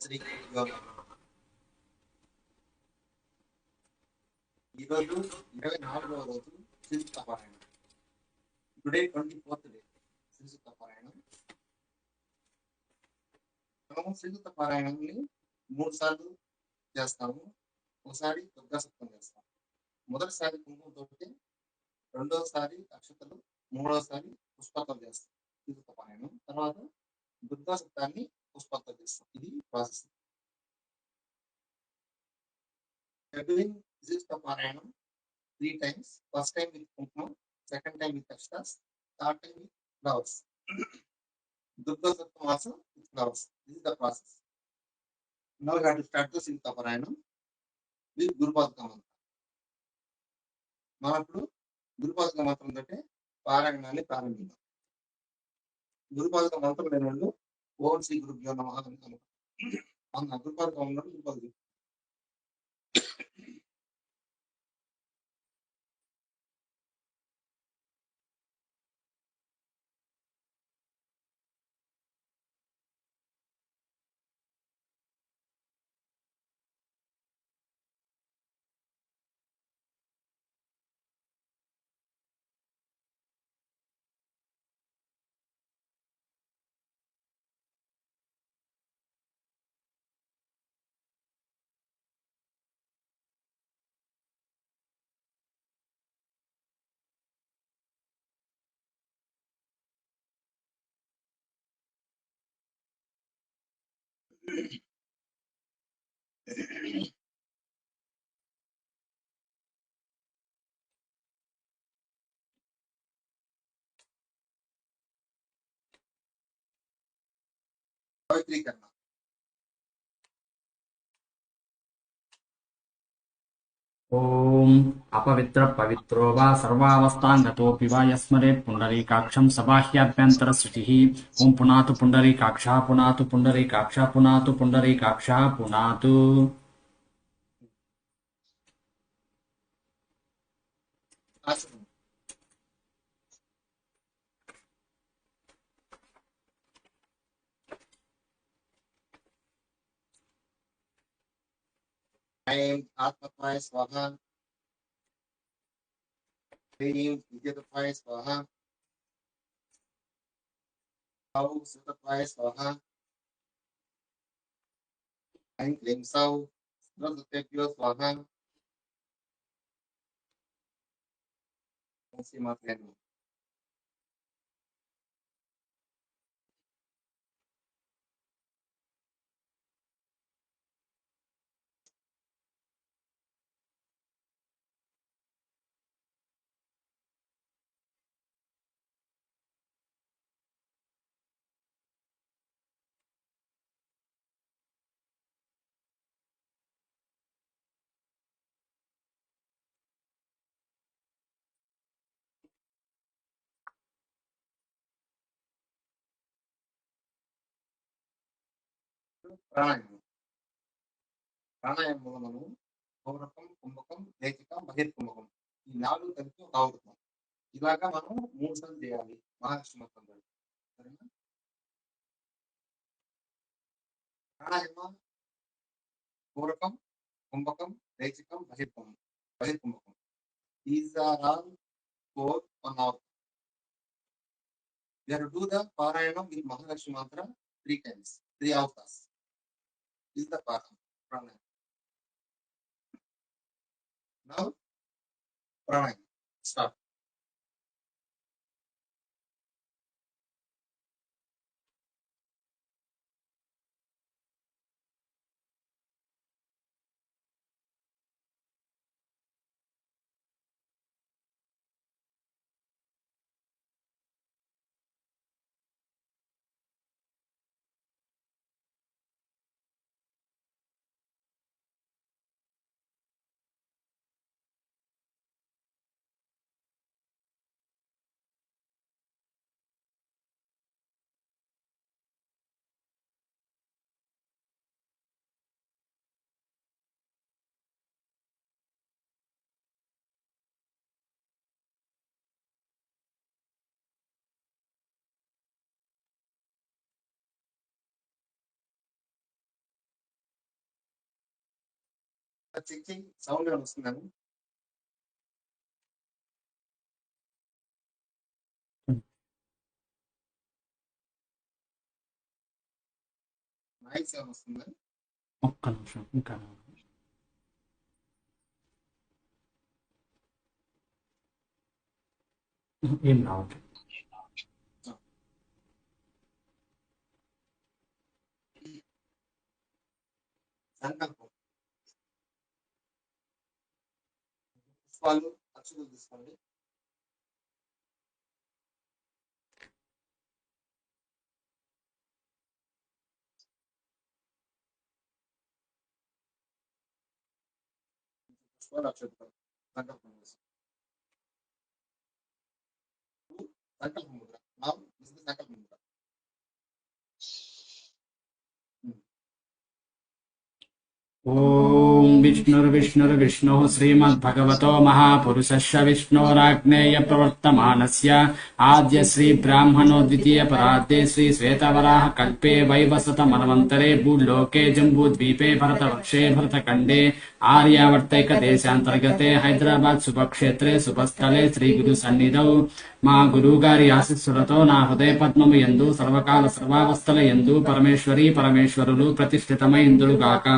శ్రీ గురుభ్యో నమః. ఈరోజు 24వ రోజు శ్రీసూక్త పారాయణం. టుడే 24th డే శ్రీసూక్త పారాయణం. మనము శ్రీసూక్త పారాయణంని 3 సార్లు చేస్తాము. ఒకసారి దుర్గా సప్తం చేస్తాము. మొదటిసారి కుంకుమతోటి, రెండోసారి అక్షతలు, మూడోసారి పుష్పంతో చేస్తాం శ్రీసూక్త పారాయణం. తర్వాత దుర్గా సప్తాన్ని పుష్పంతో చేస్తాం. ఇది ప్రాసెస్. Doing శ్రీసూక్త పారాయణం 3 times. First time with Kumkum, second time with Akshatas, third time with flowers. Durga Saptam also with flowers. This is the process. Now we have to start the Sita Parayanam with Guru Padaka Mantra. మనం ఇప్పుడు గురుపాదక మంత్రం తోటే పారాయణాన్ని ప్రారంభిద్దాం. గురుపాదక మంత్రం లేని వాళ్ళు ఓం శ్రీ గురుభ్యో నమః అని అనుకుంటాం. గురుపాదక ఉన్నప్పుడు గురుపాదక పవిత్రీకరణ. ఓం అపవిత్ర పవిత్రో వా సర్వావస్థాంగతోపి వా యస్మరేత్ పుండరీకాక్షం సబాహ్యాభ్యంతర శృతిః. ఓం పునాతు పుండరీకాక్ష పునాతు పుండరీకాక్ష పునాతు పుండరీకాక్ష పునాతు. ఆచరణ. ఐం ఆత్మత్వాయ స్వాహ, హ్రీం విద్యుత్వాయ స్వాహ, ఔ సుతత్వాయ స్వాహ, ఐం క్లీం సౌ సర్వసత్యేభ్యో స్వాహ. ఓం శ్రీ మాత్రే నమః. ప్రాణాయామం. ప్రాణాయామంలో మనము పౌరకం, కుంభకం, రేచకం, బహిర్కుంభకం ఈ 4 కలిపి ఒక ఆవృతం. ఇలాగా మనం 3 సార్లు చేయాలి మహాలక్ష్మి మంత్రం తోటి. సరేనా? Pranayama, పూరకం, కుంభకం, రేచకం, బహిర్కుంభకం. These are all 4 on hour. We have to do the Parayanam with Mahalakshmi mantra 3 times, 3 avatas. This is the pranayam. Now, pranayam. Start. Check చెయ్యి సౌండ్ ఏమైనా వస్తుందని. నాయిస్ ఏమైనా వస్తుందని. ఒక్క నిమిషం ఇంకా ఏం రావట్లేదు. సంకల్పం పుష్పాలు అక్షులు తీసుకోండి. పుష్పాలు అక్షులు సంకల్పం సంకల్ప Mudra. Now this is the సంకల్ప ముద్ర. ఓం విష్ణుర్విష్ణుర్విష్ణుః శ్రీమద్భగవతో మహాపురుషస్య విష్ణోరాగ్నేయ ప్రవర్తమానస్య ఆద్య శ్రీ బ్రాహ్మణో ద్వితీయ పరార్ధే శ్రీ శ్వేతవరాహ కల్పే వైవస్వతమన్వంతరే భూలోకే జంబూద్వీపే భరతవర్షే భరతఖండే ఆర్యావర్తైక దేశాంతర్గతే హైదరాబాద్ శుభక్షేత్రే శుభస్థలే శ్రీ గురు సన్నిధౌ మా గురువుగారి ఆశీస్సులతో నా హృదయ పద్మము యందు సర్వకాల సర్వావస్థల యందు పరమేశ్వరీ పరమేశ్వరులు ప్రతిష్ఠితమై ఇందులుగాక.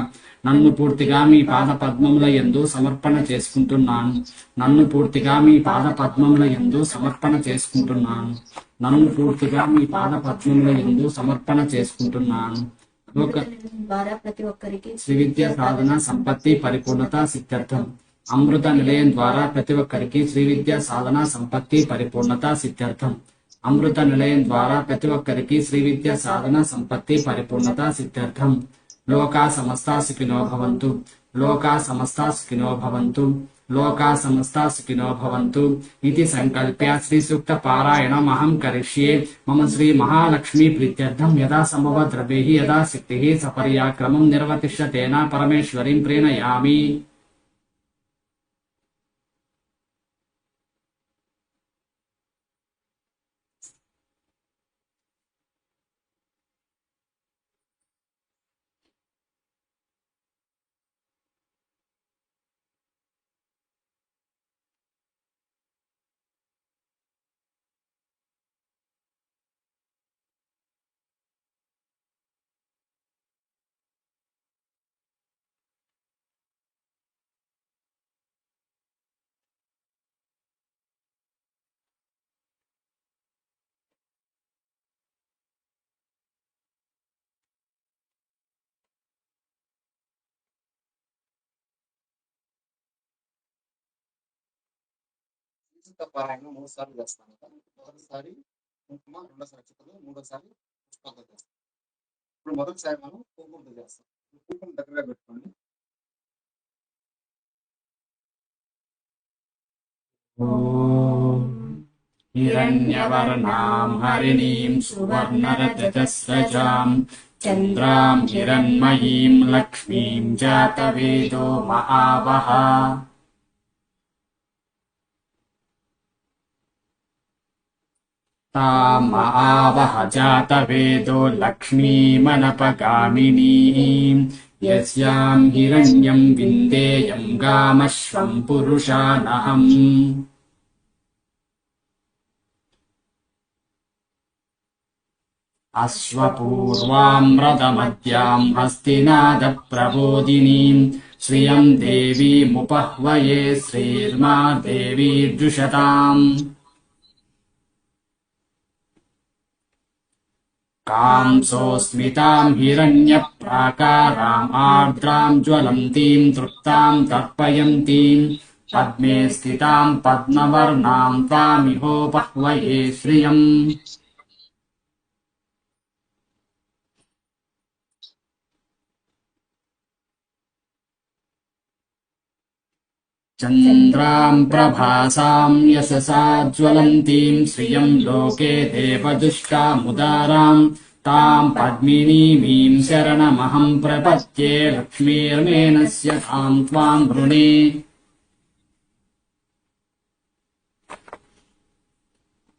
నన్ను పూర్తిగా మీ పాద పద్మముల యందు సమర్పణ చేసుకుంటున్నాను. నన్ను పూర్తిగా మీ పాద పద్మముల యందు సమర్పణ చేసుకుంటున్నాను. నన్ను పూర్తిగా మీ పాద పద్మముల యందు సమర్పణ చేసుకుంటున్నాను. ద్వారా ప్రతి ఒక్కరికి శ్రీ విద్యా సాధన సంపత్తి పరిపూర్ణత సిద్ధార్థం. అమృత నిలయం ద్వారా ప్రతి ఒక్కరికి శ్రీ విద్యా సాధన సంపత్తి పరిపూర్ణత సిద్ధార్థం. అమృత నిలయం ద్వారా ప్రతి ఒక్కరికి శ్రీ విద్యా సాధన సంపత్తి పరిపూర్ణత సిద్ధార్థం. లోకా సమస్తా సుఖినో భవంతు. లోకా సమస్తా సుఖినో భవంతు. లోకా సమస్తా సుఖినో భవంతు ఇది సంకల్ప్య శ్రీ సూక్త పారాయణం అహం కరిష్యే. మమ శ్రీ మహాలక్ష్మీ ప్రీత్యర్థం యదా సంభవ ద్రవ్యైః యదా శక్తిః సపర్యాక్రమం నిర్వర్తిష్య తేన పరమేశ్వరీం ప్రీణయామి. శ్రీసూక్త పారాయణం 3 సార్లు చేస్తాను. మొదటిసారి కుంకుమ, రెండోసారి అక్షతలు, మూడోసారి పుష్పాలతో చేస్తాం. ఇప్పుడు మొదటిసారి మనం కుంకుమతో చేస్తాం. కుంకుమ దగ్గరగా పెట్టుకోండి. హిరణ్యవర్ణాం హరిణీం సువర్ణరజతస్రజాం చంద్రాం హిరణ్మయీం లక్ష్మీం జాతవేదో మహావహ. తాం మహావహ జాతవేదో లక్ష్మీమనపగామినీం యస్యాం హిరణ్యం విందేయం గామశ్వం పురుషానహం. అశ్వపూర్వామృతమద్యాం హస్తినాద ప్రబోధినీం శ్రియం దేవీముపహ్వయే శ్రీర్మా దేవీర్జుషతాం. కాంసోస్మితాం హిరణ్యప్రాకారాం ఆర్ద్రాం జ్వలంతీం తృప్తాం తర్పయంతీం పద్మే స్థితాం పద్మవర్ణాం తామిహోపహ్వయే శ్రియం. చంద్రాం ప్రభాసాం యశసా జ్వలంతీం శ్రియం లోకే దేవదుష్టాముదారాం తాం పద్మినీమీం శరణమహం ప్రపద్యే లక్ష్మీర్మేనస్య తాం త్వాం వృణే.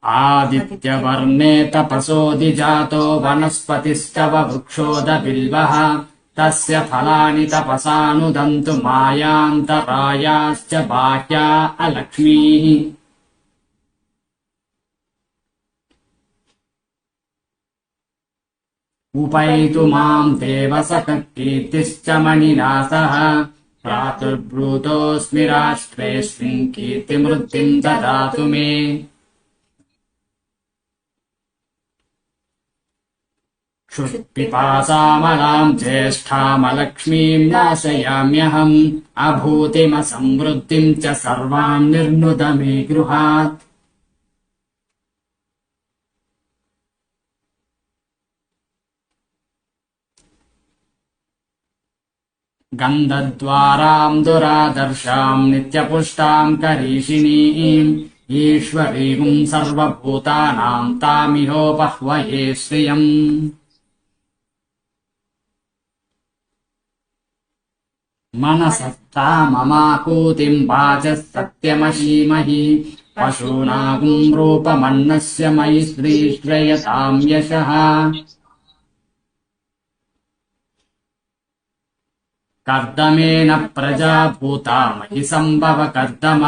ఆదిత్యవర్ణే తపసోదిజాతో వనస్పతిశ్చ వృక్షోద బిల్వః तस्य फलानि तपसानुदन्तु मायान्तरायाश्च बाह्या अलक्ष्मीः उपैतु माम् देवसखकीर्तिश्च मणिना सह भ्रातुर्ब्रूतोऽस्मि राष्ट्रेऽस्मिन् कीर्तिमृद्धिम् ददातु मे क्षुत्पिपासामलाम् ज्येष्ठामलक्ष्मीम् नाशयाम्यहम् अभूतिमसमृद्धिम् च सर्वाम् निर्नुद मे गृहात् गन्धद्वाराम् दुरादर्शाम् नित्यपुष्टाम् करीषिणीम् ईश्वरीम् सर्वभूतानाम् तामिहोपह्वये श्रियम् मनसस्ता ममाकूतिम् वाचः सत्यमशीमहि पशूनागुम् रूपमन्नस्य मयि श्रीश्रयताम् यशः कर्दमेन प्रजा भूता मयि सम्भव कर्दम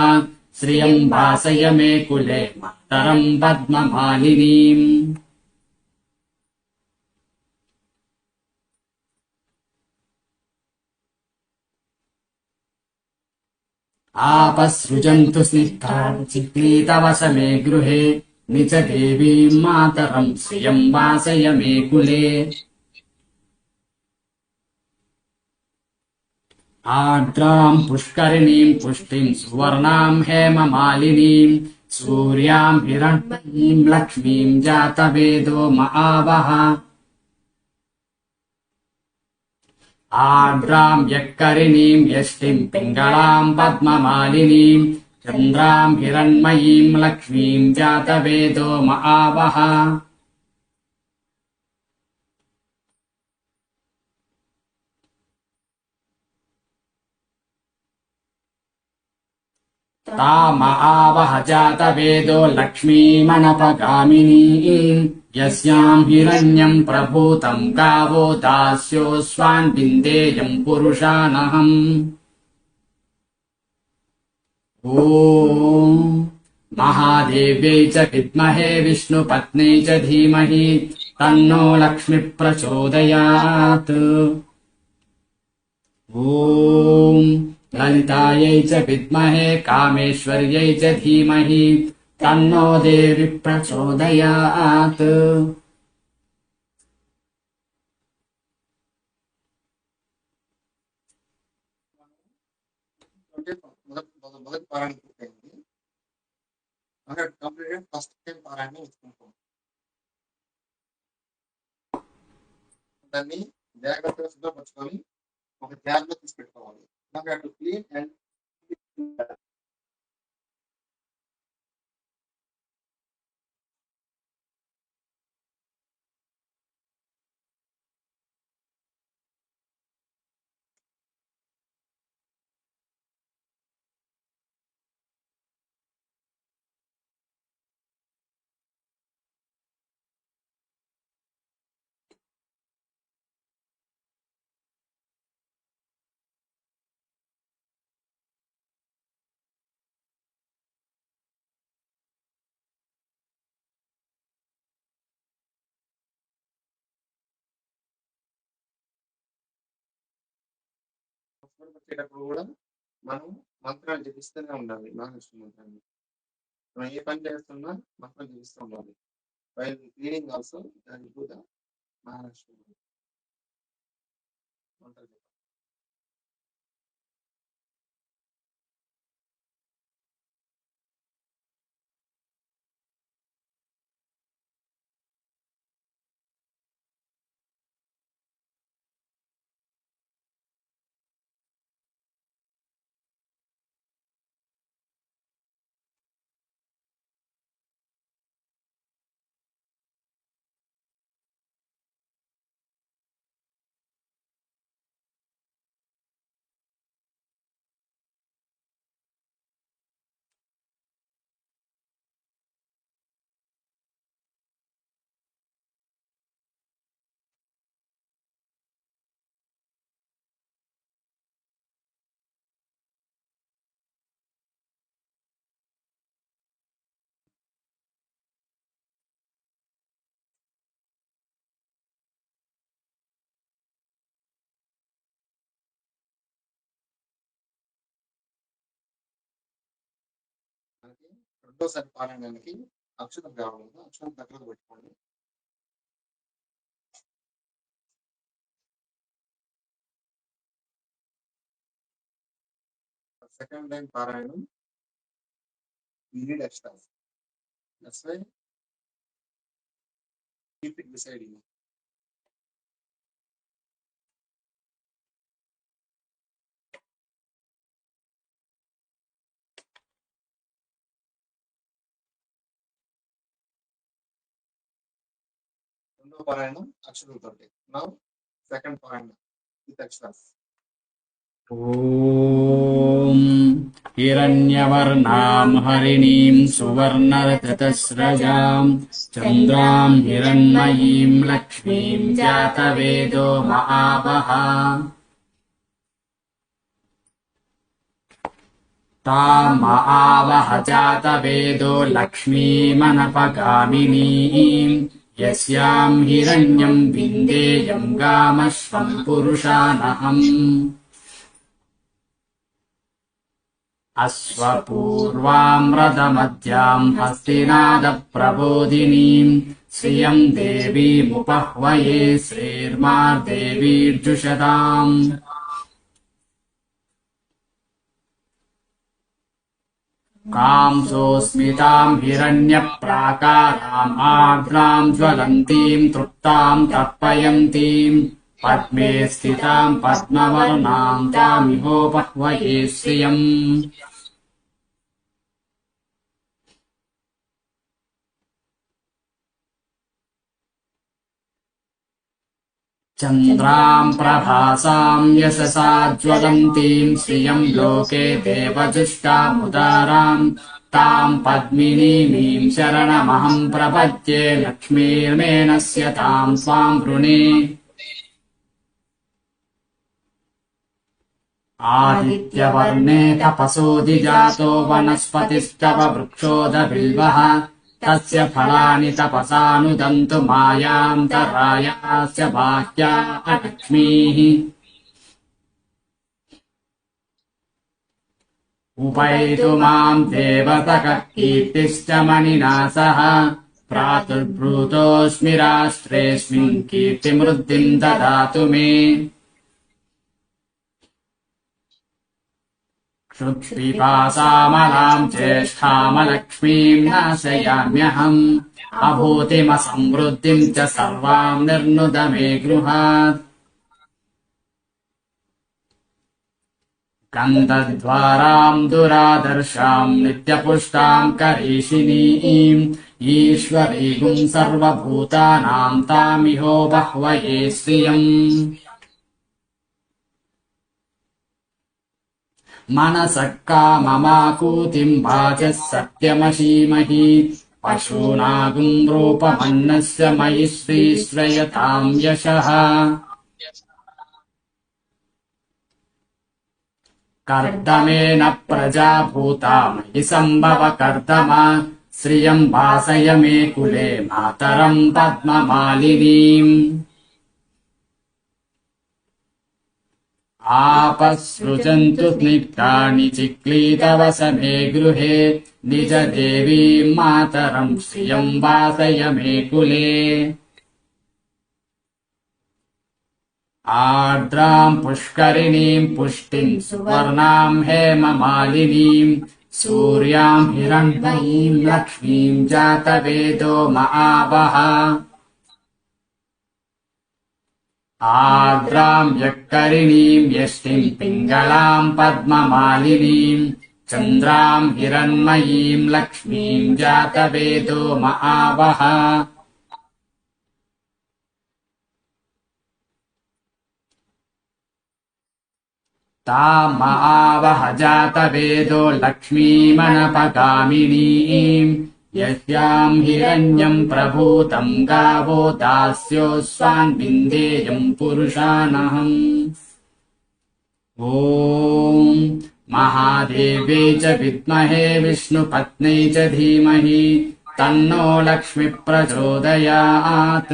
श्रियम् भासय मे कुले मातरम् पद्ममालिनीम् आपसृजन्तु स्निग्धाम् चिक्रीतवश मे गृहे निज देवीम् मातरम् श्रियम् वासय मे कुले आर्द्राम् पुष्करिणीम् पुष्टिम् सुवर्णाम् हेममालिनीम् सूर्याम् हिरण्मयीम् लक्ष्मीम् जातवेदो महावः आर्द्राम् यक्करिणीम् यष्टिम् पिङ्गळाम् पद्ममालिनीम् चन्द्राम् हिरण्मयीम् लक्ष्मीम् जातवेदो महावः तामहावः जातवेदो लक्ष्मीमनपगामिनीम् यस्याम् हिरण्यम् प्रभूतम् गावो दास्योऽस्वान् विन्देयम् पुरुषानहम् ॐ महादेव्यै च विद्महे विष्णुपत्न्यै च धीमहि तन्नो लक्ष्मी प्रचोदयात् ॐ ललितायै च विद्महे कामेश्वर्यै च धीमहि तन्नो देवी प्रचोदयात् మొదటి పారాయణ పూర్తయింది. అక్కడ కంప్లీట్ ఫస్ట్ టైం పారాయణ ఇచ్చుకుంటాం. దాన్ని జాగ్రత్తగా శుభ్రపరచుకొని ఒక ట్యాబ్ లో తీసి పెట్టుకోవాలి. క్లీన్ అండ్ వచ్చేటప్పుడు కూడా మనం మంత్రాలు జపిస్తూనే ఉండాలి. మహాలక్ష్మి మంత్రాన్ని మనం ఏ పని చేస్తున్నా మంత్రం జపిస్తూ ఉండాలి. వైల్ క్లీనింగ్ ఆల్సో దాని కూడా మహాలక్ష్మి మంత్రం రెండోసారి పారాయణానికి అక్షరం కావాలి కదా, అక్షరం దగ్గర పెట్టుకోండి. సెకండ్ టైం పారాయణం we need extras. That's why keep it beside you. రెండో పారాయణం అక్షరాలతోటి. Now second పారాయణం with extras. ఓం హిరణ్యవర్ణాం హరిణీం సువర్ణరజతస్రజాం చంద్రాం హిరణ్మయీం లక్ష్మీం జాతవేదో మహావహ తాం మహావహ జాతవేదో లక్ష్మీమనపగామినీం యస్యాం హిరణ్యం విందేయం గామశ్వం పురుషానహం అశ్వపూర్వామృతమధ్యాం హస్తినాదప్రబోధినీం శ్రియం దేవీముపహ్వయే శ్రీర్మాదేవీర్జుషతాం కాంసోస్మితాం హిరణ్యప్రాకారాం ఆర్ద్రాం జ్వలంతీం తృప్తాం తర్పయంతీం పద్మే స్థితాం పద్మవర్ణాం తామిహోపహ్వయే శ్రియం చంద్రాం ప్రభాసాం యశసా జ్వలంతీం శ్రియం లోకే దేవజుష్టాముదారాం తాం పద్మినీమీం శరణమహం ప్రపద్యే లక్ష్మీర్మేణస్య తాం స్వాం వృణే ఆదిత్యవర్ణే తపసోదిజాతో వనస్పతిస్తవ వృక్షోదబిల్వః తస్య ఫలాని తపసానుదంతు మాయాంతరాయాస్య బాహ్యా లక్ష్మీః ఉపైతు మాం దేవతకః కీర్తిశ్చ మణినా సహ ప్రాతుర్భూతోऽస్మి రాష్ట్రేऽస్మిన్ కీర్తిమృద్ధిం దదాతు మే क्षुत्पिपासामलां ज्येष्ठामलक्ष्मीं नाशयाम्यहम् अभूतिमसमृद्धिं च सर्वां निर्नुद मे गृहात् गन्धद्वारां दुरादर्शां नित्यपुष्टां करीषिणीं ईश्वरीगुं सर्वभूतानां तामिहोपह्वये श्रियम् मनसः काममाकूतिं वाचः सत्यमशीमहि पशूनागुं रूपमन्नस्य मयि श्रीश्रयतां यशः कर्दमेन प्रजा भूता मयि सम्भव कर्दम श्रियं वासय मे कुले मातरं पद्ममालिनीम् आपसृजन्तु स्निग्धानि चिक्लीतवसमे गृहे निजदेवीं मातरं श्रियं वासय मे कुले आर्द्रां पुष्करिणीं पुष्टिं सुवर्णां हेममालिनीं सूर्यां हिरण्मयीं लक्ष्मीं जातवेदो महावः आर्द्रां यक्करिणीं यष्टिं पिङ्गलां पद्ममालिनीं चन्द्रां हिरण्मयीं लक्ष्मीं जातवेदो महावः तां महावः जातवेदो लक्ष्मीमनपगामिनीं यस्यां हिरण्यं प्रभूतं गावो दास्योऽस्वान् विन्देयं पुरुषानहम् ॐ महादेव्यै च विद्महे विष्णुपत्न्यै च धीमहि तन्नो लक्ष्मी प्रचोदयात्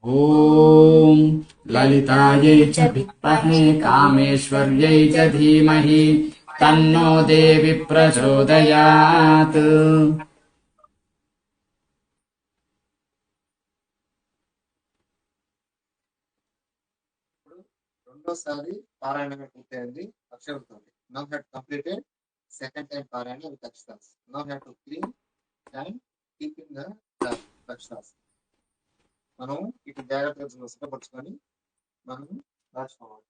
ॐ ललितायै च विद्महे कामेश्वर्यै च धीमहि तन्नो देवी प्रचोदयात्। రెండోసారి పారాయణమే పూర్తయింది అక్షరంతో. Now had completed second time parayana with అక్షరాస్. Now had to clean and keeping the అక్షరాస్. మనం ఇటు జాగ్రత్తగా సిద్ధపరచుకొని మనం రాసుకోవాలి.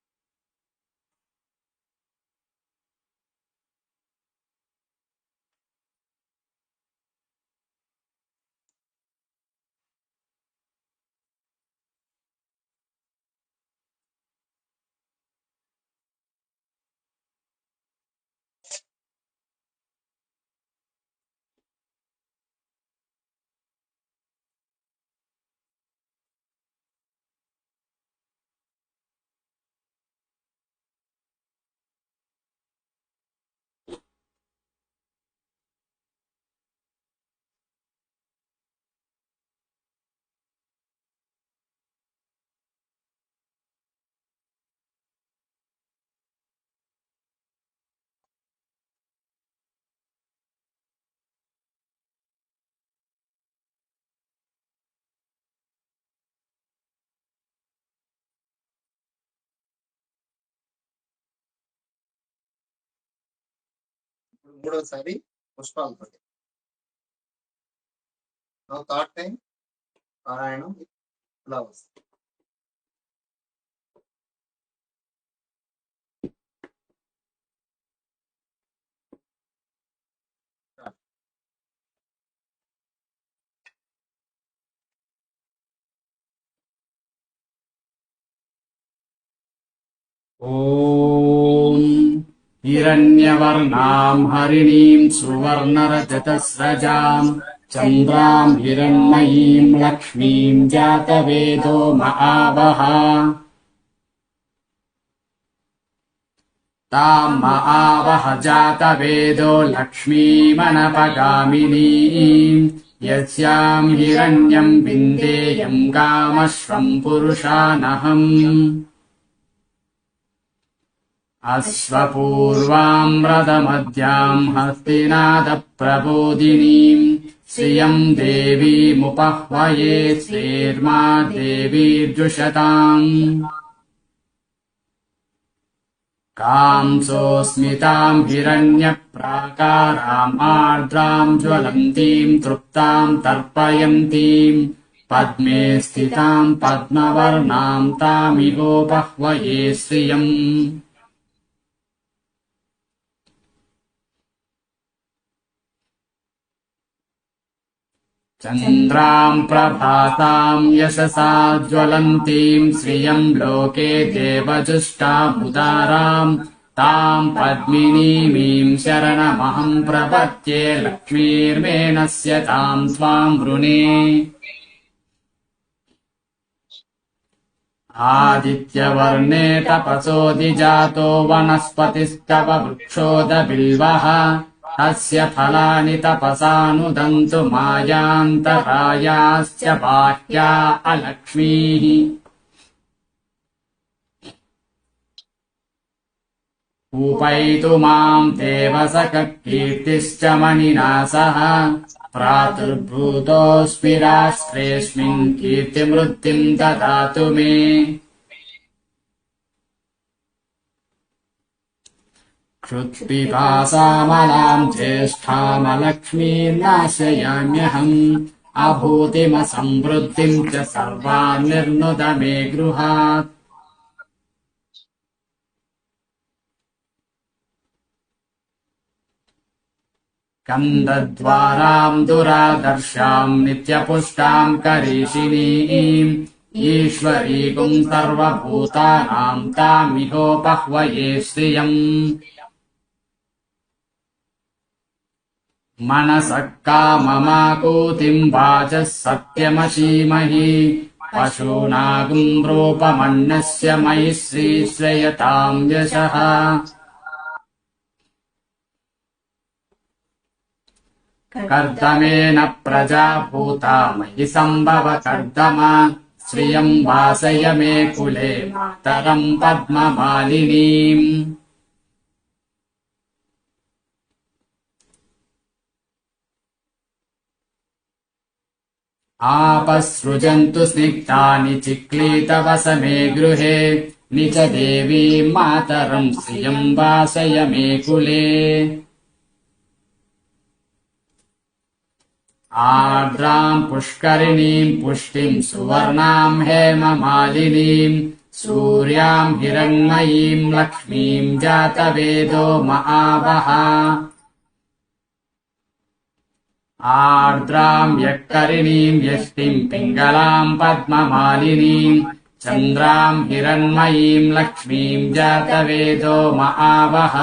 ఇప్పుడు మూడోసారి పుష్పాలతో. Now third time parayanam with flowers. ॐ हिरण्यवर्णां हरिणीं सुवर्णरजतस्रजां चन्द्रां हिरण्मयीं लक्ष्मीं जातवेदो महावः। तां महावः जातवेदो लक्ष्मीमनपगामिनीं यस्यां हिरण्यं विन्देयं कामश्वं पुरुषानहम्। अश्वपूर्वां रथमद्यां हस्तिनादप्रबोधिनीं श्रियं देवीमुपह्वये श्रीर्मा देवीर्जुषताम्। कांसोऽस्मितां हिरण्यप्राकाराम् आर्द्रां ज्वलन्तीं तृप्तां तर्पयन्तीं पद्मे स्थितां पद्मवर्णां तामिहोपह्वये श्रियम्। चन्द्रां प्रभातां यशसा ज्वलन्तीं श्रियं लोके देवजुष्टामुदारां तां पद्मिनीमीं शरणमहं प्रपद्ये लक्ष्मीर्मे नश्यतां त्वां वृणे। आदित्यवर्णे तपसोऽधिजातो वनस्पतिस्तव वृक्षोदबिल्वः तस्य फलानि तपसानुदन्तु मायान्तरायाश्च बाह्या अलक्ष्मीः। पूपयितु मां देवसखः कीर्तिश्च मणिना सह प्रातुर्भूतोऽस्मि राष्ट्रेऽस्मिन् कीर्तिमृद्धिं ददातु मे। क्षुत्पिपासामलां ज्येष्ठामलक्ष्मीर्नाशयाम्यहम् अभूतिमसमृद्धिं च सर्वान् निर्नुद मे गृहात्। कन्दद्वारां दुरादर्शां नित्यपुष्टां करीषिणीम् ईश्वरीकुं सर्वभूतानां तामिहोपह्वये श्रियम्। मनसः काममाकूतिं वाचः सत्यमशीमहि पशूनागं रूपमन्नस्य मयि श्रीश्रयतां यशः। कर्दमेन प्रजा भूता मयि सम्भव कर्दम श्रियं वासय मे कुले मातरं पद्ममालिनीम्। आपसृजन्तु स्निग्धानि चिक्लीतवसमे गृहे निज देवीं मातरं श्रियं वासय मे कुले आर्द्रां पुष्करिणीं पुष्टिं सुवर्णां हेममालिनीं सूर्यां हिरण्मयीं लक्ष्मीं जातवेदो महावः आर्द्रां यक्करिणीं यष्टिं पिङ्गलां पद्ममालिनीं चन्द्रां हिरण्मयीं लक्ष्मीं जातवेदो महावः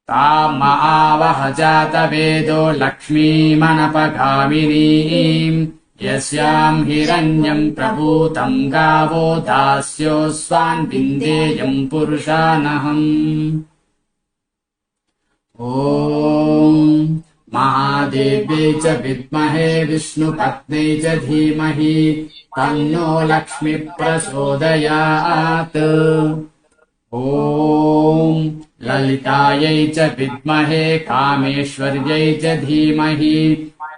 तां महावः जातवेदो लक्ष्मीमनपगामिनीम् यस्यां हिरण्यं प्रपूतं गावो दास्योऽस्वान् विन्देयं पुरुषानहम् ॐ महादेव्यै च विद्महे विष्णुपत्न्यै च धीमहि तन्नो लक्ष्मीः प्रचोदयात् ॐ ललितायै च विद्महे कामेश्वर्यै च धीमहि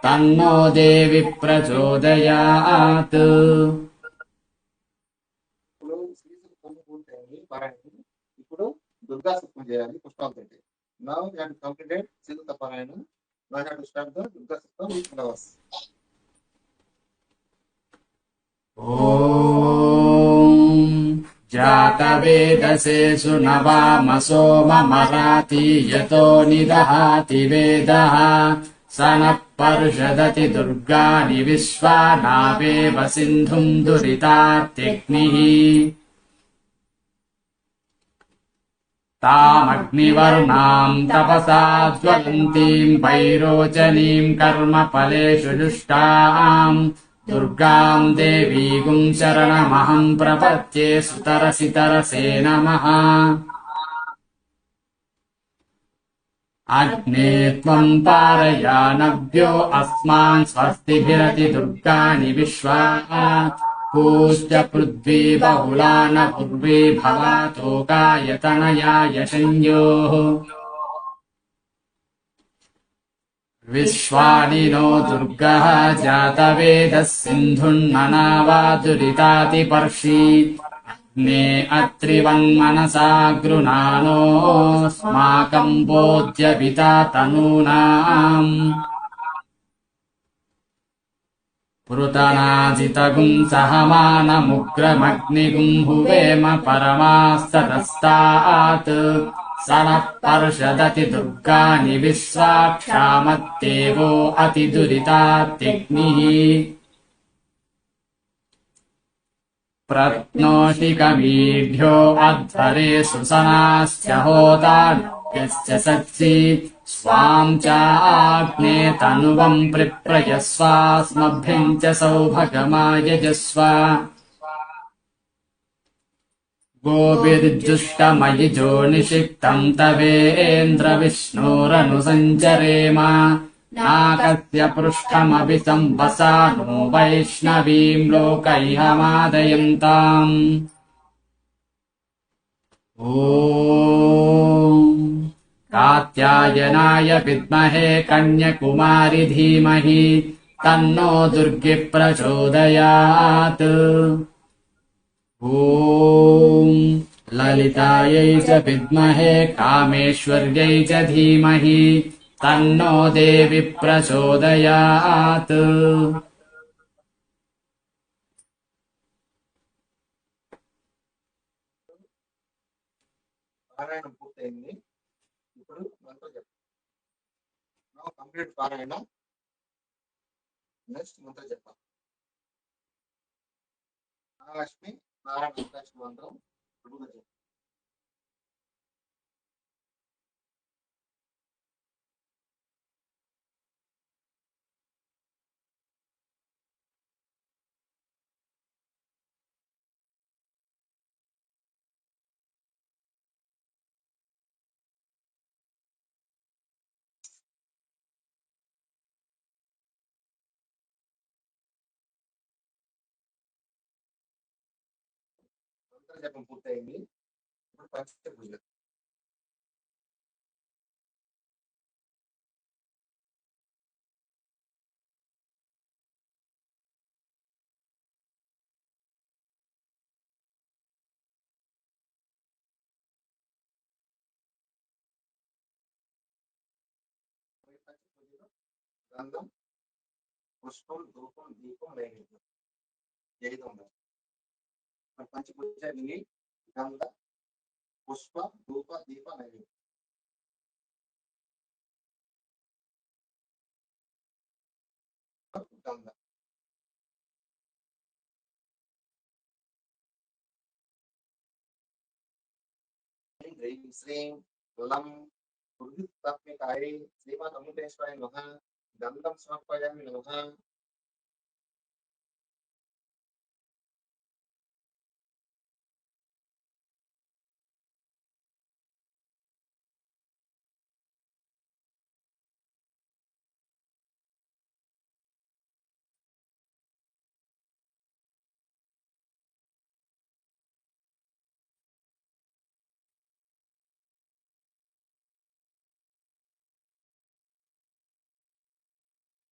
तन्नो देवी प्रचोदयात् ఇప్పుడు శ్రీ సూక్తం పూర్తయింది పారాయణం. ఇప్పుడు దుర్గా సూక్తం చేయాలి పుష్పాలతో. Now you have completed Shri Sukta parayanam. Now you have to start the Durga Suktam with flowers. ॐ जातवेदसे सुनवामसो ममराति यतो निदहाति वेदः स नः पर्षदति दुर्गाणि विश्वानावेव सिन्धुम् दुरितात्यग्निः तामग्निवर्णाम् तपसा ज्वलन्तीम् वैरोचनीम् कर्मफलेषु जुष्टाम् दुर्गाम् देवीगुम् शरणमहम् प्रपद्ये सुतरसि तरसे नमः अग्ने त्वम् पारयानभ्यो अस्मान् स्वस्तिभिरति दुर्गाणि विश्वा पूज्य पृथ्वी बहुला न पूर्वी भवातोकायतनयाय संयोः विश्वानि नो दुर्गः जातवेदः सिन्धुन्ननावादुरितातिपर्षि अग्ने अत्रिवन्मनसा गृणानोऽस्माकम् बोध्यपिता तनूनाम् पृतनाजितगुम् सहमानमुग्रमग्निगुम् हुवेम परमास्ततस्तात् स नः पर्षदति दुर्गाणि विश्वाक्षामत्तेवो अतिदुरितात्यग्निः प्रत्नोषिकमीढ्यो अध्वरे सुसनाश्च होतान्यश्च सत्सि स्वाम् चाग्ने तनुवम् प्रिप्रयस्वास्मभ्यम् च सौभगमायजस्व गोभिर्जुष्टमयि जो निषिक्तम् तवेन्द्रविष्णोरनुसञ्चरेम नाकस्य पृष्ठमपि संवसानो वैष्णवीम् लोकैहमादयन्ताम् ॐ कात्यायनाय विद्महे कन्यकुमारि धीमहि तन्नो दुर्गे प्रचोदयात् ॐ ललितायै च विद्महे कामेश्वर्यै च धीमहि तन्नो देवी प्रचोदयात् పారాయణం పూర్తయింది. ఇప్పుడు మంత్రం చెప్పండి. నౌ కంప్లీట్ పారాయణ. నెక్స్ట్ మంత్రం చెప్పాలి. మహాలక్ష్మి నారాయణ అష్టాక్షరి మంత్రం ఇప్పుడు చెప్పండి. మంత్ర జపం పూర్తయింది. ఇప్పుడు పంచ పూజ. గంధం పుష్పం ధూపం దీపం నైవేద్యం 5 ఉండాలి. మరి పంచభూతాన్ని గంధ పుష్ప ధూప దీప నైవేద్యం. గంధ హ్రీం శ్రీం లం పురుహితాత్మికాయ శ్రీమద్ అమృతేశ్వరాయ నమః గంధం సమర్పయామి నమః.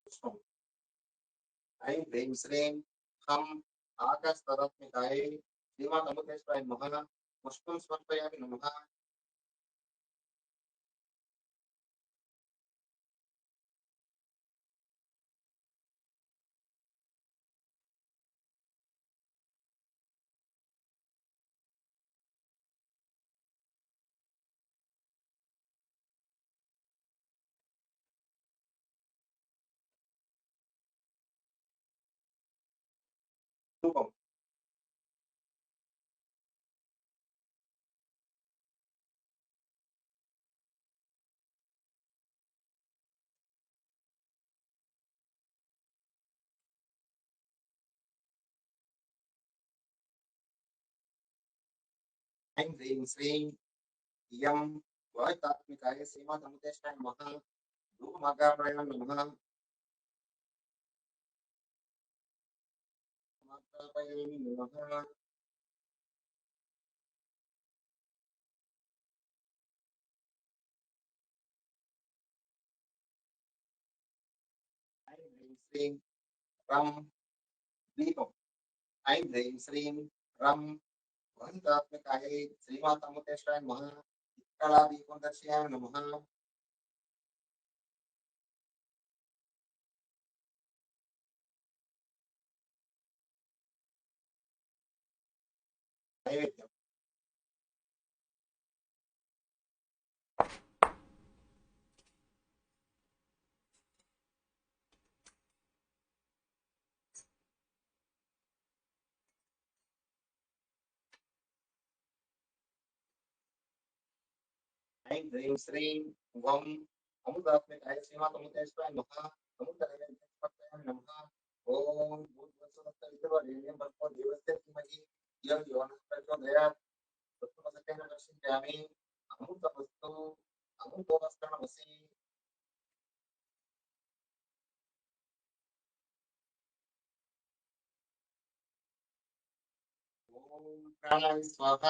పుష్పం ఐం హ్రీం శ్రీం హం ఆకాశతదాత్మికాయ శ్రీమద్ అమృతేశ్వరాయ నమః పుష్పం సమర్పయామి నమః. ధూపం ఐం హ్రీం శ్రీం యం వాయుతాత్మికాయ శ్రీమద్ అమృతేశ్వరాయ నమః ధూపమాగ్రాపయామి నమః. మాగ్రాపయామి నమః. ఐం హ్రీం శ్రీం రం దీపం ఐం హ్రీం శ్రీం రం వాయుతాత్మికాయ శ్రీమద్ అమృతేశ్వరాయ నమః కళా దీపం దర్శయామి నమః. నైవేద్యం ఐం హ్రీం శ్రీం వం అమృతాత్మికాయ శ్రీమద్ అమృతేశ్వరాయ నమః అమృత నైవేద్యం సమర్పయామి నమః. ఓం భూర్భువస్సువస్సవితుర్వరేణ్యం భర్గో దేవస్య ధీమహి ధియో యో నః ప్రచోదయాత్. తత్వమసకేన దర్శించామి అమృతవస్తు అమృతోపస్కరణమసి. ఓం ప్రాణాయ స్వాహ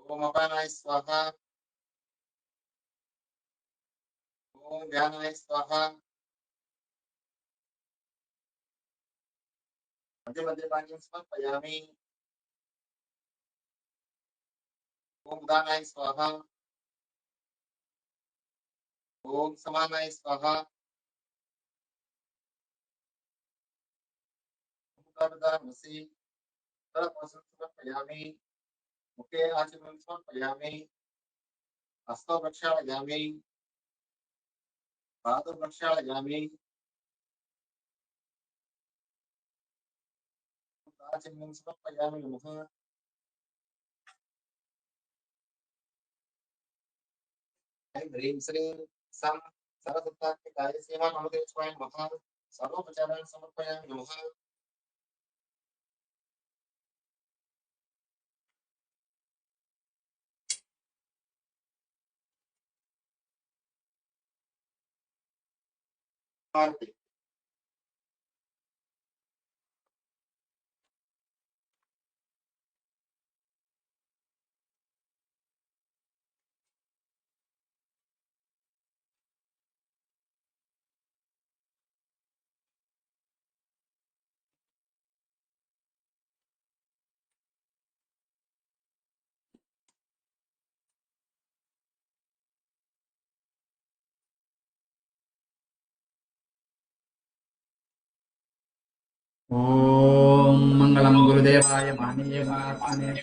ఓం అపానాయ స్వాహ ఓం జ్ఞానాయ స్వాహ. మధ్య మధ్య పానీయం సమర్పయామి. ఓం ఉదానాయ స్వాహ ఓం సమానాయ స్వాహ. అమృతాభిధానమసి. ఉత్తరకోశం సమర్పయామి. ముఖే ఆచమనం సమర్పయామి. హస్తో ప్రక్షాళయామి. పాదో ప్రక్షాళయామి. ఆచమనం సమర్పయామి నమః. ఐం హ్రీం శ్రీం సం సరస్వతాత్మికాయ శ్రీమద్ అమృతేశ్వరాయ నమః సర్వోపచారాన్ని సమర్పయామి నమః. హారతి ఓం మంగళం గురుదేవాయ మహనీయమాత్మనే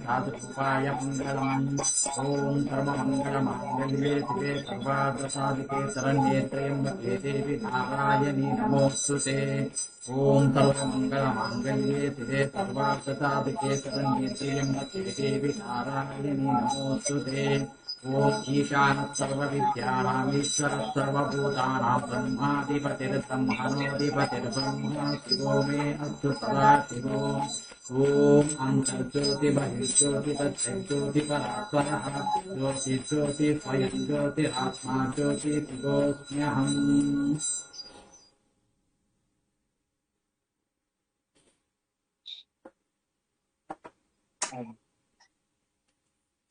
సాధురూపాయ మంగళం. ఓం సర్వమంగళమాంగళ్యే శివే సర్వార్థసాధికే శరణ్యే త్రయంబకే దేవి నారాయణీ నమోస్తుతే. ఓం సర్వమంగళమాంగళ్యే శివే సర్వార్థసాధికే శరణ్యే త్రయంబకే దేవి నారాయణీ నమోస్తుతే. ఓం ఈశానः సర్వవిద్యానామీశ్వరः సర్వభూతానాं బ్రహ్మాధిపతిర్బ్రహ్మణోऽధిపతిర్బ్రహ్మ శివో మే అస్తు సదా శివో. ఓం అంతర్జ్యోతి బహిర్జ్యోతి తజ్జ్యోతి పరాత్పరః జ్యోతి స్వయం జ్యోతిరాత్మా జ్యోతి శివోస్మ్యహం.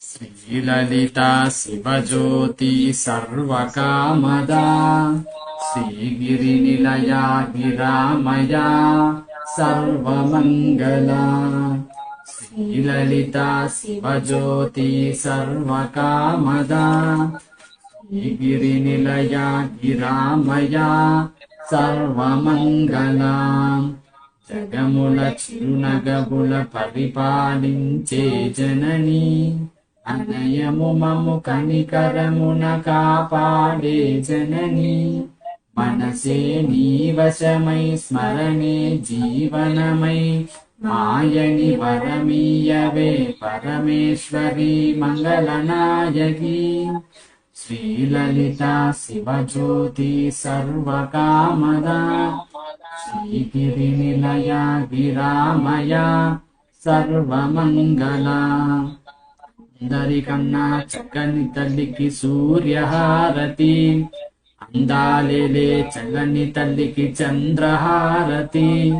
శ్రీలలితా శివజ్యోతి సర్వకామదా శ్రీగిరినిలయా గిరామయా సర్వమంగళా. శ్రీలలితా శివజ్యోతి సర్వకామదా శ్రీగిరినిలయా గిరామయా సర్వమంగళా. జగముల చిరునగముల పరిపాలించే జనని అనయము మము కనికరమున కాపాడే జనని. మనసే నీవశమై స్మరణే జీవనమై మాయని వరమీయవే పరమేశ్వరి మంగళనాయకి. శ్రీలలితా శివజ్యోతి సర్వకామదా శ్రీగిరినిలయా గిరామయా సర్వమంగళా. అందరికన్నా చక్కని తల్లికి సూర్యహారతి, అందాలేలే చల్లని తల్లికి చంద్రహారతి.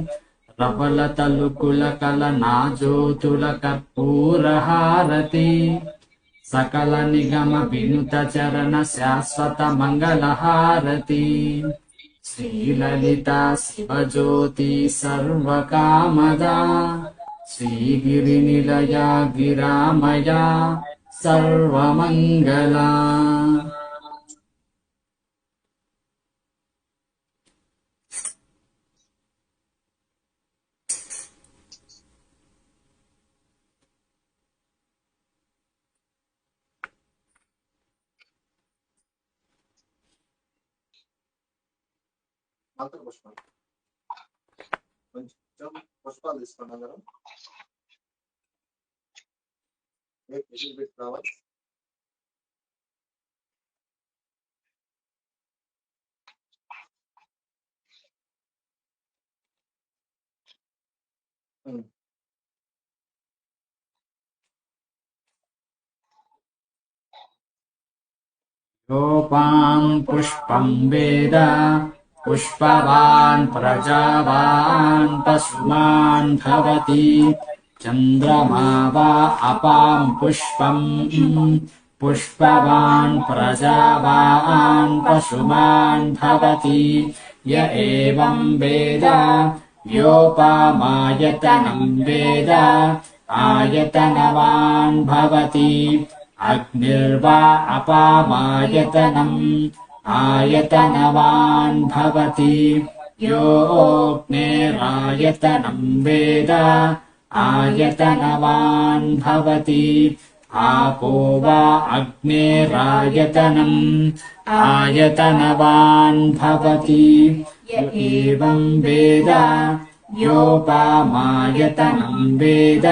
రవల తలుకుల కల నా జ్యోతుల కర్పూరహారతి. సకల నిగమ వినుత చరణ శాశ్వత మంగళహారతి. శ్రీలలితా శివజ్యోతి సర్వకామదా శ్రీగిరినిలయా గిరామయా సర్వమంగళా. మంత్ర పుష్పాలు కొంచెం పుష్పాలు తీసుకోండి అందరం. పెట్టి రావాలి. యోపాం పుష్పం వేద పుష్పవాన్ ప్రజావాన్ పశుమాన్ భవతి. చంద్రమా వా అపాం పుష్పం పుష్పవాన్ ప్రజావాన్ పశుమాన్ భవతి. య ఏవం వేద యోపామాయతనం వేద ఆయతనవాన్ భవతి. అగ్నిర్వా అపామాయతనం ఆయతనవాన్ భవతి. యోऽగ్నిరాయతనం వేద ఆయతనవాన్ భవతి. आपो वा अग्नेरायतनम् आयतनवान् भवति. य एवं वेद योपामायतनं वेद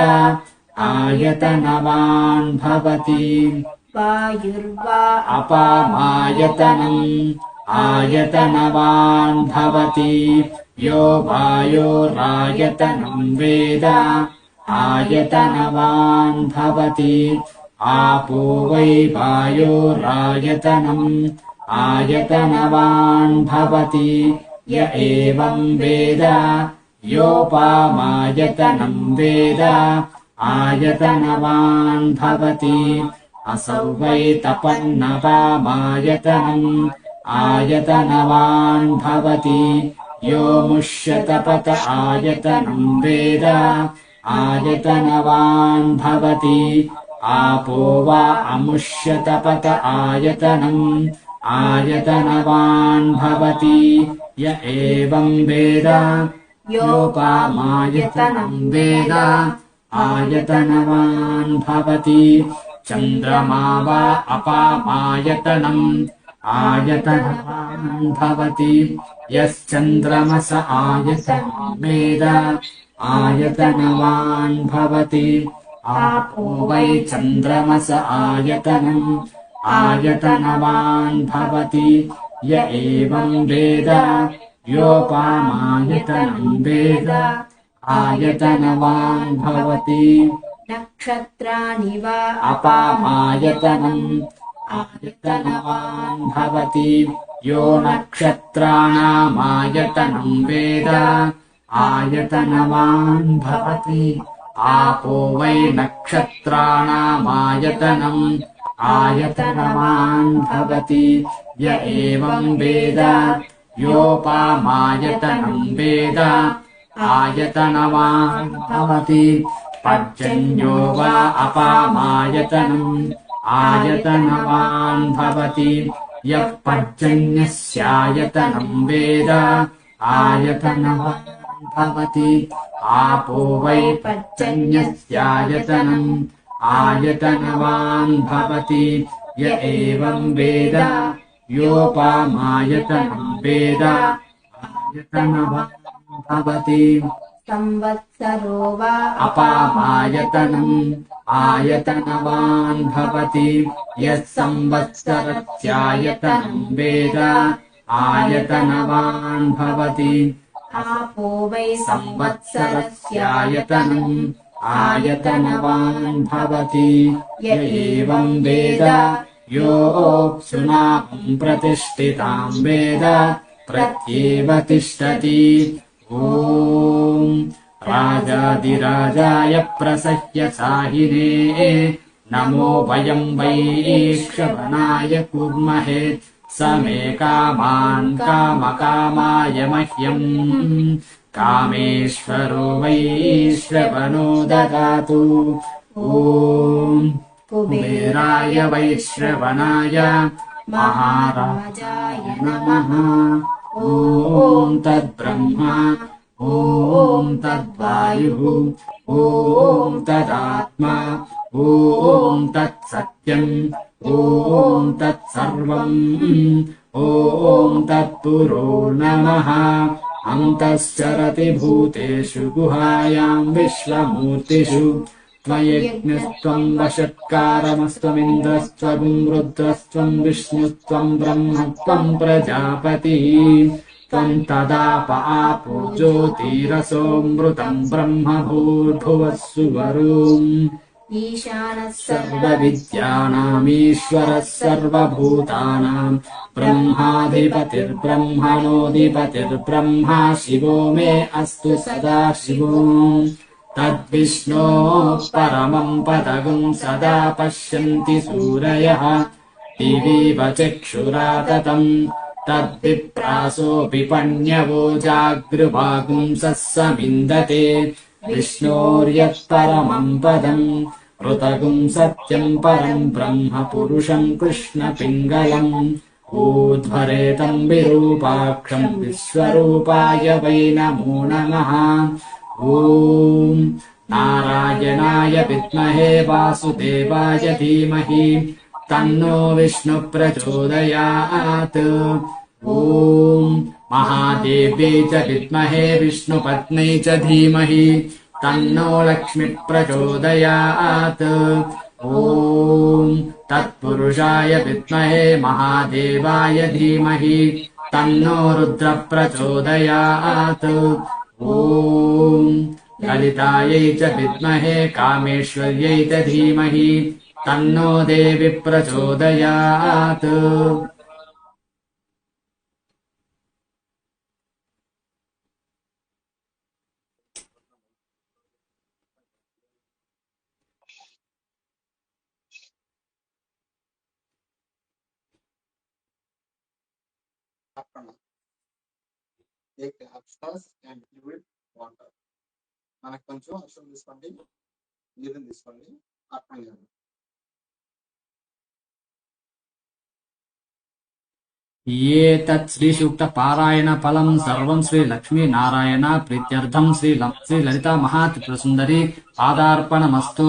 आयतनवान् भवति. वायुर्वा अपामायतनम् आयतनवान् भवति. यो वायोरायतनं वेद आयतनवान् भवति. आपो वै वायोरायतनम् आयतनवान् भवति. य एवं वेद योपामायतनं वेद आयतनवान् भवति. असौ वै तपन्नपामायतनम् आयतनवान् भवति. यो मुष्यतपत आयतनं वेद आयतनवान् भवति. आपो वा अमुष्यतपत आयतनम् आयतनवान् भवति. य एवं वेद योपामायतनं वेद आयतनवान् भवति चन्द्रमा वा अपामायतनम् आयतनवान् भवति यश्चन्द्रमस आयतनं वेद आयतनवान् भवति आपो वै चन्द्रमस आयतनम् आयतनवान् भवति य एवं वेद योपामायतनं वेद आयतनवान् भवति नक्षत्राणि वा अपामायतनम् आयतनवान् भवति यो नक्षत्राणामायतनं वेद आयतनवान् भवति आपो वै नक्षत्राणामायतनम् आयतनवान् भवति य एवं वेद योपामायतनं वेद आयतनवान् भवति पर्जन्यो वा अपामायतनम् आयतनवान् भवति यः पर्जन्यस्यायतनं वेद आयतनवान् भवति आपो वै पर्जन्यस्यायतनम् आयतनवान् भवति य एवं वेद योपामायतनं वेद आयतनवान् भवति संवत्सरो वा अपामायतनम् आयतनवान् भवति यः संवत्सरस्यायतनं वेद आयतनवान् भवति आपो वै संवत्सरस्यायतनम् आयतनवान् भवति य एवं वेद योऽप्सुनामम् प्रतिष्ठितां वेद प्रत्येव तिष्ठति ॐ राजाधिराजाय प्रसह्य साहिने नमो वयं वैश्रवणाय कुर्महे स मे कामान् कामकामाय मह्यम् कामेश्वरो वैश्रवणो ददातु ॐ कुबेराय वैश्रवणाय महाराजाय नमः ॐ तद्ब्रह्मा ॐ तद्वायुः ॐ तदात्मा ॐ तत्सत्यम् ॐ तत्सर्वम् ॐ तत्पुरो नमः अन्तश्चरति भूतेषु गुहायां विश्वमूर्तिषु त्वयज्ञस्त्वं वषट्कारमस्त्वमिन्द्रस्त्वं रुद्रस्त्वं विष्णुस्त्वं ब्रह्मत्वं प्रजापतिः त्वं तदाप आपो ज्योतिरसोऽमृतं ब्रह्म भूर्भुवः सुवरोम् ईशानः सर्वविद्यानामीश्वरः सर्वभूतानां ब्रह्माधिपतिर्ब्रह्मणोऽधिपतिर्ब्रह्मा शिवो मे अस्तु सदा शिवो तद्विष्णोः परमं पदगं सदा पश्यन्ति सूरयः दिवीव चक्षुरा ततम् तद्विप्रासोऽपि पण्यवो जागृवागुंसः समिन्दते विष्णोर्यत्परमं पदम् ऋतगुं सत्यं परं ब्रह्म पुरुषं कृष्णपिङ्गलम् ऊर्ध्वरेतं विरूपाक्षं विश्वरूपाय वै नमो नमः ॐ नारायणाय विद्महे वासुदेवाय धीमहि तन्नो विष्णुः प्रचोदयात् ॐ महादेव्यै च विद्महे विष्णुपत्न्यै च धीमहि तन्नो लक्ष्मीः प्रचोदयात् ॐ तत्पुरुषाय विद्महे महादेवाय धीमहि तन्नो रुद्रः प्रचोदयात् ॐ ललितायै च विद्महे कामेश्वर्यै च धीमहि तन्नो देवी प्रचोदयात् Take upstairs and fluid water. మనకు కొంచెం అక్షరం తీసుకోండి, నీరుని తీసుకోండి, అర్థం కాదు. ఏతత్ శ్రీసూక్త పారాయణ ఫలం సర్వం శ్రీ లక్ష్మీ నారాయణ ప్రీత్యర్థం శ్రీ లలిత మహాత్రిపుర సుందరి పాదార్పణమస్తు.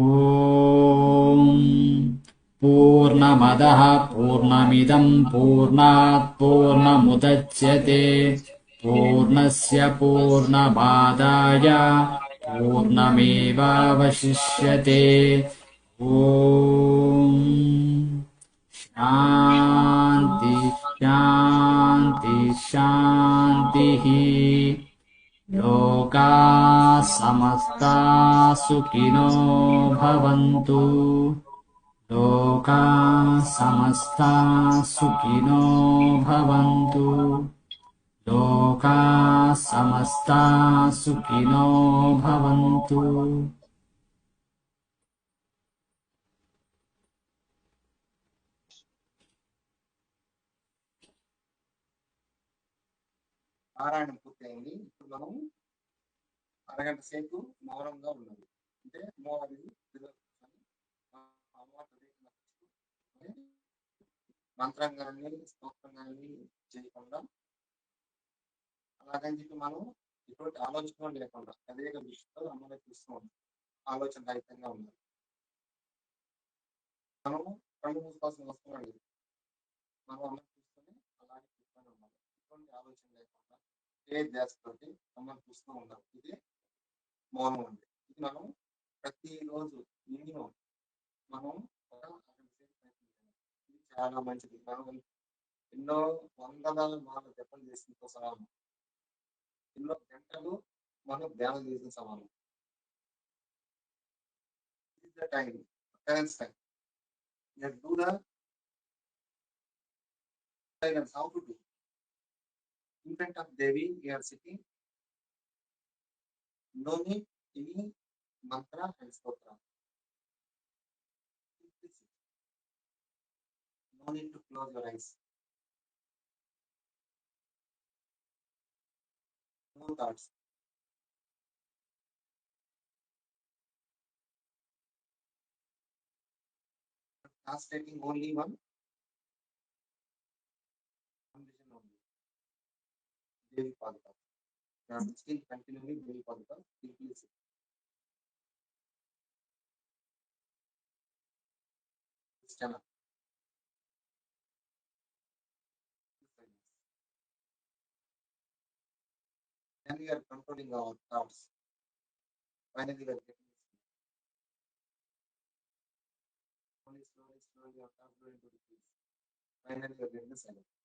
ఓం పూర్ణమదః పూర్ణమిదం పూర్ణాత్ పూర్ణముదచ్యతే పూర్ణస్య పూర్ణమాదాయ పూర్ణమేవావశిష్యతే. ఓం శాంతి శాంతి శాంతిః. లోకా సమస్తా సుఖినో భవంతు. లోకా సమస్తా సుఖినో భవంతు. లోకా సమస్తా సుఖినో భవంతు. పారాయణం పూర్తయింది. ఇప్పుడు మనం అరగంట సేపు మౌనంగా ఉన్నది. అంటే అమ్మవారి మంత్రం కానీ స్తోత్రం కానీ చేయకుండా, అలాగని చెప్పి మనం ఎటువంటి ఆలోచన లేకుండా అదే దృష్టితో అమ్మని చూస్తూ ఉంటాం. ఆలోచన రహితంగా ఉన్నది. మనం కళ్ళు మూసుకోవాల్సిన వస్తువు లేదు. మనం అమ్మని చూస్తూనే అలాగే చూస్తూనే ఉండాలి. ఎటువంటి ఆలోచన లేకుండా ఏ ధ్యాసతోటి అమ్మని చూస్తూ ఉండాలి. ఇది మౌనం ఉంది. ఇది మనం ప్రతిరోజు మినిమం మనం ఒక అరగంట సేపు ప్రయత్నించాలి. ఇది చాలా మంచిది. మనం ఎన్నో వందల మార్లు జపం చేసిన సమానం. ఎన్నో గంటలు మనం ధ్యానం చేసిన సమానం. This is the time, parents time. You do the silence. How to do? In front of Devi, you are sitting. No need any mantra and stotra. No need to close your eyes. No thoughts. Translating only one vision only. Devi Padma. Still continuing Devi Padma. Deeply sit. Stand up. Then we are controlling our thoughts. Finally, we are getting slowly, slowly, slowly, our thoughts going to decrease. Finally, we are getting the silence.